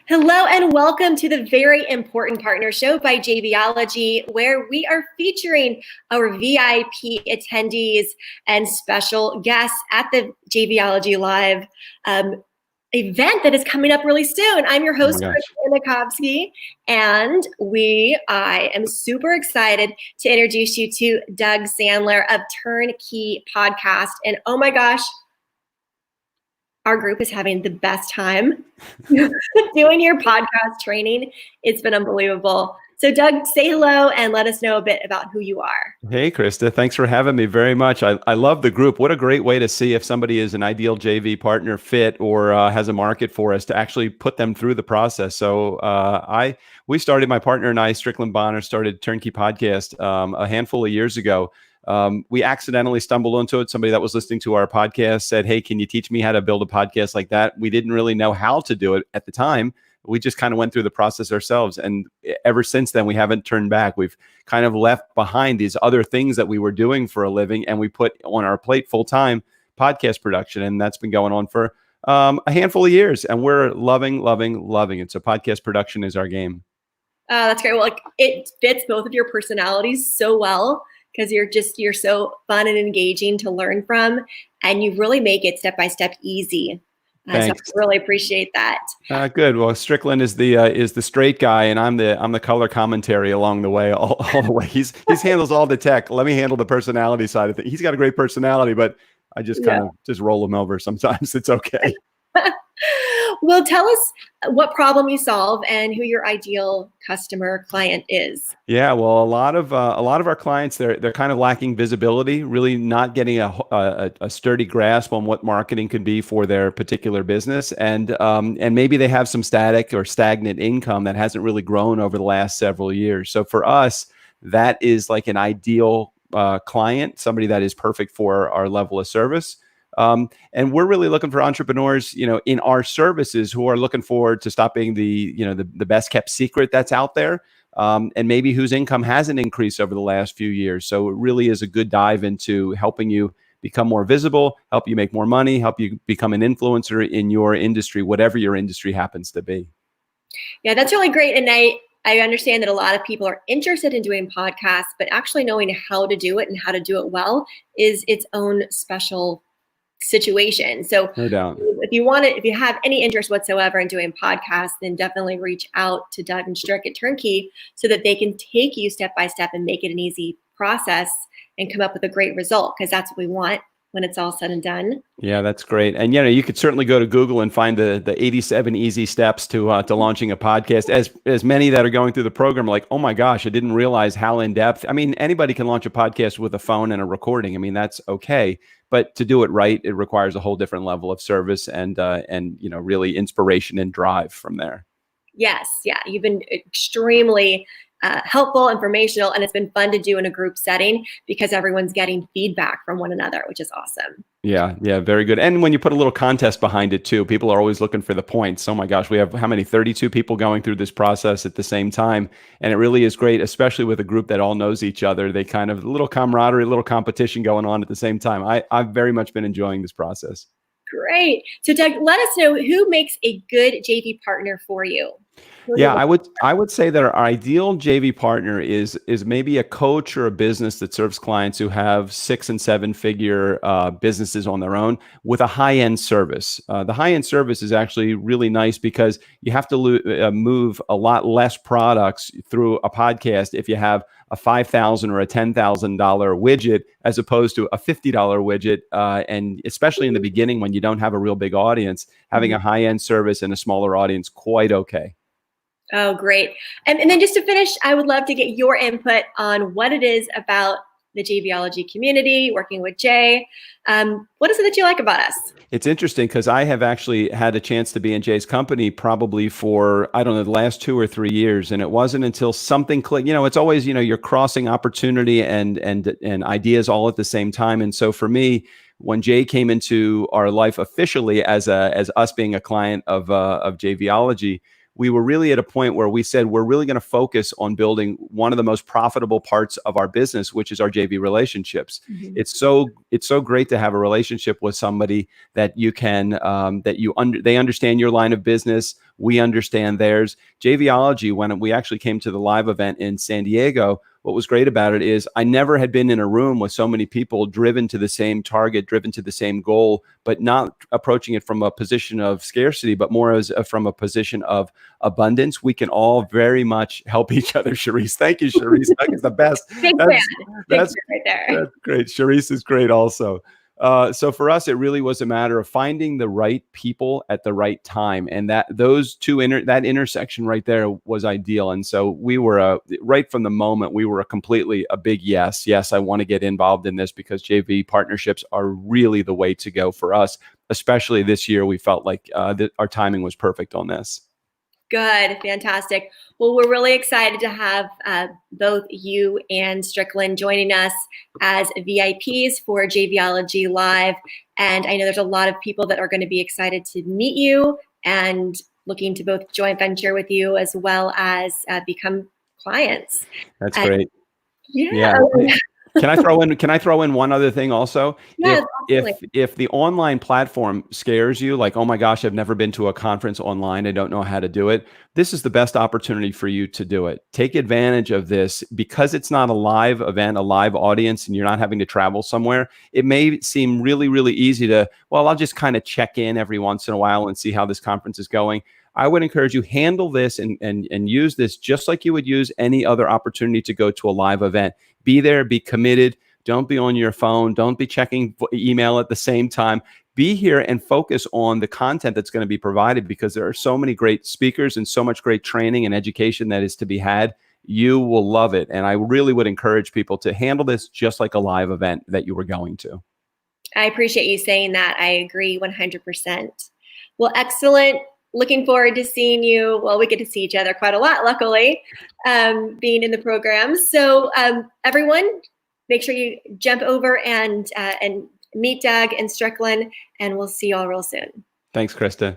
Hello and welcome to the very important partner show by JVology, where we are featuring our VIP attendees and special guests at the JVology Live event that is coming up really soon. I'm your host, Krista Anakovsky, and I am super excited to introduce you to Doug Sandler of Turnkey Podcast. And oh my gosh, our group is having the best time doing your podcast training. It's been unbelievable. So Doug, say hello and let us know a bit about who you are. Hey, Krista. Thanks for having me very much. I love the group. What a great way to see if somebody is an ideal JV partner fit or has a market for us to actually put them through the process. So my partner and I, Strickland Bonner, started Turnkey Podcast a handful of years ago. We accidentally stumbled into it. Somebody that was listening to our podcast said, "Hey, can you teach me how to build a podcast like that?" We didn't really know how to do it at the time. We just kind of went through the process ourselves. And ever since then, we haven't turned back. We've kind of left behind these other things that we were doing for a living, and we put on our plate full-time podcast production. And that's been going on for a handful of years. And we're loving it. So podcast production is our game. That's great. Well, it fits both of your personalities so well, because you're so fun and engaging to learn from, and you really make it step-by-step easy. So I really appreciate that. Good. Well, Strickland is the straight guy, and I'm the color commentary along the way, all the way. He's handles all the tech. Let me handle the personality side of things. He's got a great personality, but I just kind of just roll him over sometimes. It's okay. Well, tell us what problem you solve and who your ideal customer client is. Yeah, well, a lot of our clients, they're kind of lacking visibility, really not getting a sturdy grasp on what marketing could be for their particular business, and maybe they have some static or stagnant income that hasn't really grown over the last several years. So for us, that is like an ideal client, somebody that is perfect for our level of service. And we're really looking for entrepreneurs, in our services who are looking forward to stop being the best kept secret that's out there, and maybe whose income hasn't increased over the last few years. So it really is a good dive into helping you become more visible, help you make more money, help you become an influencer in your industry, whatever your industry happens to be. Yeah, that's really great. And I understand that a lot of people are interested in doing podcasts, but actually knowing how to do it and how to do it well is its own special situation. So no doubt. If you have any interest whatsoever in doing podcasts, then definitely reach out to Doug and Strick at Turnkey so that they can take you step by step and make it an easy process and come up with a great result, because that's what we want when it's all said and done. Yeah, that's great. And you could certainly go to Google and find the 87 easy steps to launching a podcast. As many that are going through the program are like, oh my gosh, I didn't realize how in depth. I mean, anybody can launch a podcast with a phone and a recording. I mean, that's okay. But to do it right, it requires a whole different level of service and really inspiration and drive from there. Yes, yeah, you've been extremely helpful, informational, and it's been fun to do in a group setting because everyone's getting feedback from one another, which is awesome. Yeah, very good. And when you put a little contest behind it too, people are always looking for the points. Oh my gosh, we have how many? 32 people going through this process at the same time. And it really is great, especially with a group that all knows each other. They kind of, a little camaraderie, a little competition going on at the same time. I've very much been enjoying this process. Great. So Doug, let us know who makes a good JV partner for you. Yeah, I would say that our ideal JV partner is maybe a coach or a business that serves clients who have 6- and 7-figure businesses on their own with a high-end service. The high-end service is actually really nice because you have to move a lot less products through a podcast if you have a $5,000 or a $10,000 widget as opposed to a $50 widget. And especially in the beginning when you don't have a real big audience, having a high-end service and a smaller audience, quite okay. Oh, great. And then just to finish, I would love to get your input on what it is about the JVology community, working with Jay. What is it that you like about us? It's interesting because I have actually had a chance to be in Jay's company probably for, I don't know, the last 2 or 3 years. And it wasn't until something clicked. It's always, you're crossing opportunity and ideas all at the same time. And so for me, when Jay came into our life officially as us being a client of JVology, we were really at a point where we said, we're really going to focus on building one of the most profitable parts of our business, which is our JV relationships. Mhm. It's so great to have a relationship with somebody that you can, they understand your line of business. We understand theirs. JVology, when we actually came to the live event in San Diego, what was great about it is I never had been in a room with so many people driven to the same target, driven to the same goal, but not approaching it from a position of scarcity, but more as from a position of abundance. We can all very much help each other. Charisse, thank you, Charisse. Doug is the best. Big fan. Big fan right there. That's great. Charisse is great also. So for us, it really was a matter of finding the right people at the right time, and that that intersection right there was ideal. And so we were right from the moment we were a big yes. Yes, I want to get involved in this because JV partnerships are really the way to go for us. Especially this year, we felt like that our timing was perfect on this. Good, fantastic. Well, we're really excited to have both you and Strickland joining us as VIPs for JVology Live. And I know there's a lot of people that are going to be excited to meet you and looking to both joint venture with you as well as become clients. That's great. Yeah. Can I throw in one other thing also? Yes, if the online platform scares you, like, oh my gosh, I've never been to a conference online, I don't know how to do it, this is the best opportunity for you to do it. Take advantage of this because it's not a live event, a live audience, and you're not having to travel somewhere. It may seem really, really easy to, well, I'll just kind of check in every once in a while and see how this conference is going. I would encourage you, handle this and use this just like you would use any other opportunity to go to a live event. Be there, be committed. Don't be on your phone. Don't be checking email at the same time. Be here and focus on the content that's going to be provided, because there are so many great speakers and so much great training and education that is to be had. You will love it. And I really would encourage people to handle this just like a live event that you were going to. I appreciate you saying that. I agree 100%. Well, excellent. Looking forward to seeing you. Well, we get to see each other quite a lot, luckily, being in the program. So everyone, make sure you jump over and meet Doug and Strickland, and we'll see you all real soon. Thanks, Krista.